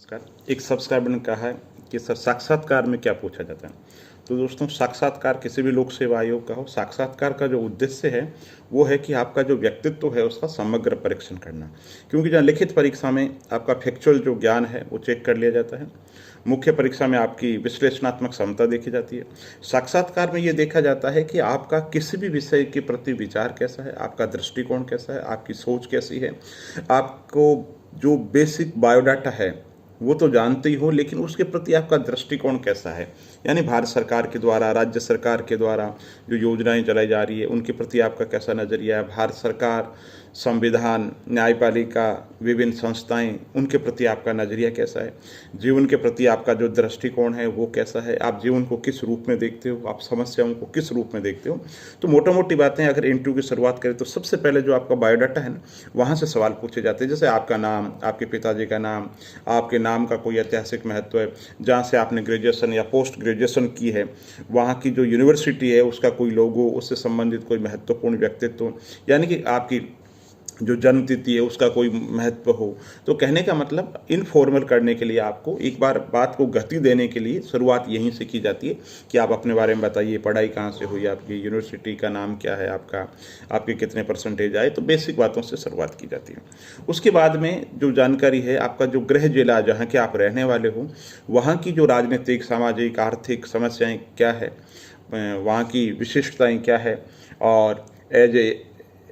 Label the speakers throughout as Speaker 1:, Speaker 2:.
Speaker 1: नमस्कार। एक सब्सक्राइबर ने कहा है कि सर साक्षात्कार में क्या पूछा जाता है। तो दोस्तों, साक्षात्कार किसी भी लोक सेवा आयोग का हो, साक्षात्कार का जो उद्देश्य है वो है कि आपका जो व्यक्तित्व है उसका समग्र परीक्षण करना। क्योंकि जहाँ लिखित परीक्षा में आपका फैक्चुअल जो ज्ञान है वो चेक कर लिया जाता है, मुख्य परीक्षा में आपकी विश्लेषणात्मक क्षमता देखी जाती है, साक्षात्कार में ये देखा जाता है कि आपका किसी भी विषय के प्रति विचार कैसा है, आपका दृष्टिकोण कैसा है, आपकी सोच कैसी है। आपको जो बेसिक बायोडाटा है वो तो जानते ही हो, लेकिन उसके प्रति आपका दृष्टिकोण कैसा है। यानी भारत सरकार के द्वारा, राज्य सरकार के द्वारा जो योजनाएं चलाई जा रही है उनके प्रति आपका कैसा नज़रिया है। भारत सरकार, संविधान, न्यायपालिका, विभिन्न संस्थाएं, उनके प्रति आपका नज़रिया कैसा है। जीवन के प्रति आपका जो दृष्टिकोण है वो कैसा है। आप जीवन को किस रूप में देखते हो, आप समस्याओं को किस रूप में देखते हो। तो मोटा मोटी बातें अगर इंटरव्यू की शुरुआत करें तो सबसे पहले जो आपका बायोडाटा है ना, वहाँ से सवाल पूछे जाते हैं। जैसे आपका नाम, आपके पिताजी का नाम, आपके नाम का कोई ऐतिहासिक महत्व है, जहाँ से आपने ग्रेजुएशन या पोस्ट ग्रेजुएशन की है, वहाँ की जो यूनिवर्सिटी है उसका कोई लोगो, उससे संबंधित कोई महत्वपूर्ण व्यक्तित्व, यानी कि आपकी जो जन्म तिथि है उसका कोई महत्व हो। तो कहने का मतलब इनफॉर्मल करने के लिए, आपको एक बार बात को गति देने के लिए शुरुआत यहीं से की जाती है कि आप अपने बारे में बताइए, पढ़ाई कहाँ से हुई, आपकी यूनिवर्सिटी का नाम क्या है, आपके कितने परसेंटेज आए। तो बेसिक बातों से शुरुआत की जाती है। उसके बाद में जो जानकारी है, आपका जो गृह जिला जहाँ के आप रहने वाले हो, वहाँ की जो राजनीतिक, सामाजिक, आर्थिक समस्याएँ क्या है, वहाँ की विशिष्टताएँ क्या है, और एज ए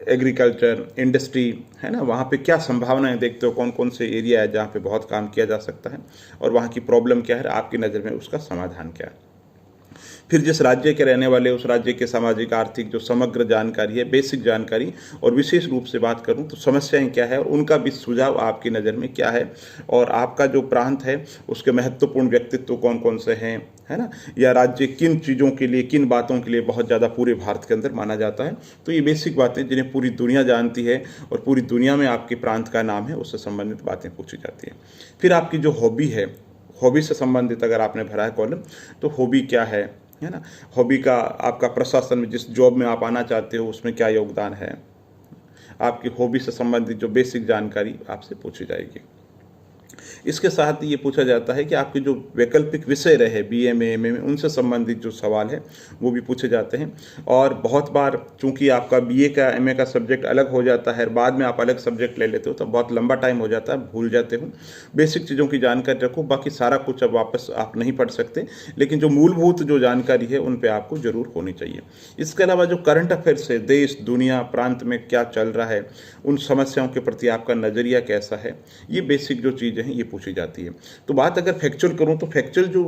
Speaker 1: एग्रीकल्चर, इंडस्ट्री है ना, वहाँ पे क्या संभावनाएं देखते हो, कौन कौन से एरिया है जहाँ पे बहुत काम किया जा सकता है, और वहाँ की प्रॉब्लम क्या है, आपकी नज़र में उसका समाधान क्या है। फिर जिस राज्य के रहने वाले, उस राज्य के सामाजिक आर्थिक जो समग्र जानकारी है, बेसिक जानकारी, और विशेष रूप से बात करूं तो समस्याएं क्या है और उनका भी सुझाव आपकी नज़र में क्या है, और आपका जो प्रांत है उसके महत्वपूर्ण व्यक्तित्व कौन कौन से हैं, है ना, या राज्य किन चीज़ों के लिए, किन बातों के लिए बहुत ज़्यादा पूरे भारत के अंदर माना जाता है। तो ये बेसिक बातें जिन्हें पूरी दुनिया जानती है, और पूरी दुनिया में आपके प्रांत का नाम है, उससे संबंधित बातें पूछी जाती हैं। फिर आपकी जो हॉबी है, हॉबी से संबंधित अगर आपने भरा है कॉलम, तो हॉबी क्या है ना, हॉबी का आपका प्रशासन में जिस जॉब में आप आना चाहते हो उसमें क्या योगदान है, आपकी हॉबी से संबंधित जो बेसिक जानकारी आपसे पूछी जाएगी। इसके साथ ही ये पूछा जाता है कि आपके जो वैकल्पिक विषय रहे बीए में, एमए में, उनसे संबंधित जो सवाल है वो भी पूछे जाते हैं। और बहुत बार चूंकि आपका बीए का, एमए का सब्जेक्ट अलग हो जाता है, बाद में आप अलग सब्जेक्ट ले लेते हो, तो बहुत लंबा टाइम हो जाता है, भूल जाते हो। बेसिक चीज़ों की जानकारी रखो, बाकी सारा कुछ अब वापस आप नहीं पढ़ सकते, लेकिन जो मूलभूत जो जानकारी है उन पर आपको जरूर होनी चाहिए। इसके अलावा जो करंट अफेयर्स है, देश, दुनिया, प्रांत में क्या चल रहा है, उन समस्याओं के प्रति आपका नज़रिया कैसा है, ये बेसिक जो चीज़ें हैं ये पूछी जाती है। तो बात अगर फैक्चुअल करूं तो फैक्चुअल जो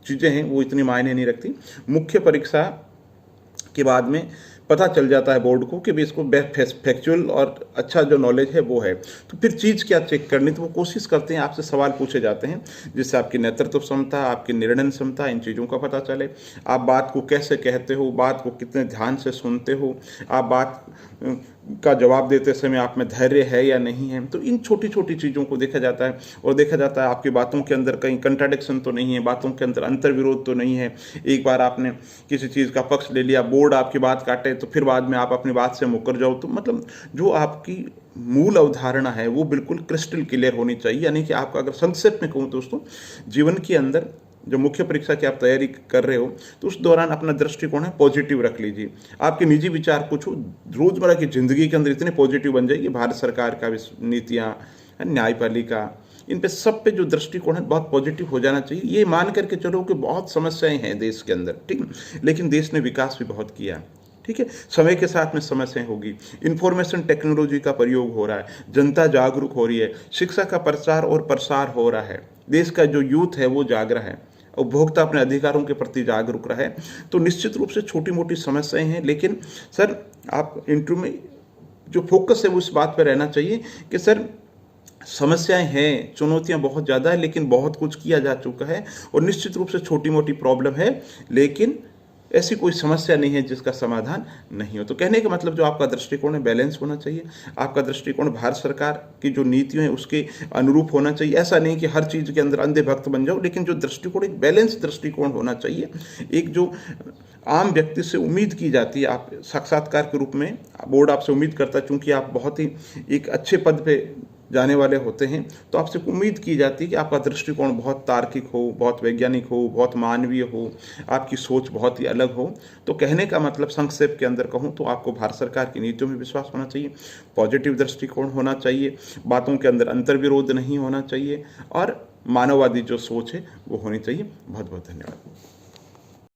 Speaker 1: चीज़ें हैं वो इतनी मायने नहीं रखती। मुख्य परीक्षा के बाद में पता चल जाता है बोर्ड को कि भी इसको फैक्चुअल और अच्छा जो नॉलेज है वो है। तो फिर चीज़ क्या चेक करनी, तो वो कोशिश करते हैं, आपसे सवाल पूछे जाते हैं जिससे आपकी नेतृत्व क्षमता, आपकी निर्णय क्षमता, इन चीज़ों का पता चले। आप बात को कैसे कहते हो, बात को कितने ध्यान से सुनते हो, आप बात का जवाब देते समय आप में धैर्य है या नहीं है। तो इन छोटी छोटी चीज़ों को देखा जाता है, और देखा जाता है आपकी बातों के अंदर कहीं कंट्राडिक्शन तो नहीं है, बातों के अंदर अंतर्विरोध तो नहीं है। एक बार आपने किसी चीज़ का पक्ष ले लिया, बोर्ड आपकी बात काटे, तो फिर बाद में आप अपनी बात से मुकर जाओ। तो मतलब जो आपकी मूल अवधारणा है वो बिल्कुल क्रिस्टल क्लियर होनी चाहिए। यानी कि आपका, अगर संक्षेप में कहूँ दोस्तों, जीवन के अंदर जो मुख्य परीक्षा की आप तैयारी कर रहे हो तो उस दौरान अपना दृष्टिकोण है पॉजिटिव रख लीजिए। आपके निजी विचार कुछ हो, रोजमर्रा की जिंदगी के अंदर इतने पॉजिटिव बन जाएगी। भारत सरकार का नीतियाँ, न्यायपालिका, इन पे सब पे जो दृष्टिकोण है बहुत पॉजिटिव हो जाना चाहिए। ये मान करके चलो कि बहुत समस्याएं हैं देश के अंदर, ठीक है, लेकिन देश ने विकास भी बहुत किया, ठीक है। समय के साथ में समस्याएं होगी, इंफॉर्मेशन टेक्नोलॉजी का प्रयोग हो रहा है, जनता जागरूक हो रही है, शिक्षा का प्रचार और प्रसार हो रहा है, देश का जो यूथ है वो जाग रहा है, उपभोक्ता अपने अधिकारों के प्रति जागरूक रहे। तो निश्चित रूप से छोटी मोटी समस्याएं हैं, लेकिन सर आप इंटरव्यू में जो फोकस है वो इस बात पर रहना चाहिए कि सर समस्याएं हैं, चुनौतियां बहुत ज़्यादा है, लेकिन बहुत कुछ किया जा चुका है, और निश्चित रूप से छोटी मोटी प्रॉब्लम है, लेकिन ऐसी कोई समस्या नहीं है जिसका समाधान नहीं हो। तो कहने का मतलब जो आपका दृष्टिकोण है बैलेंस होना चाहिए। आपका दृष्टिकोण भारत सरकार की जो नीतियां हैं उसके अनुरूप होना चाहिए। ऐसा नहीं कि हर चीज़ के अंदर अंधे भक्त बन जाओ, लेकिन जो दृष्टिकोण, एक बैलेंस दृष्टिकोण होना चाहिए। एक जो आम व्यक्ति से उम्मीद की जाती है, आप साक्षात्कार के रूप में बोर्ड आपसे उम्मीद करता है, चूंकि आप बहुत ही एक अच्छे पद पे जाने वाले होते हैं, तो आपसे उम्मीद की जाती है कि आपका दृष्टिकोण बहुत तार्किक हो, बहुत वैज्ञानिक हो, बहुत मानवीय हो, आपकी सोच बहुत ही अलग हो। तो कहने का मतलब संक्षेप के अंदर कहूँ तो आपको भारत सरकार की नीतियों में विश्वास होना चाहिए, पॉजिटिव दृष्टिकोण होना चाहिए, बातों के अंदर अंतर्विरोध नहीं होना चाहिए और मानववादी जो सोच है वो होनी चाहिए। बहुत बहुत धन्यवाद।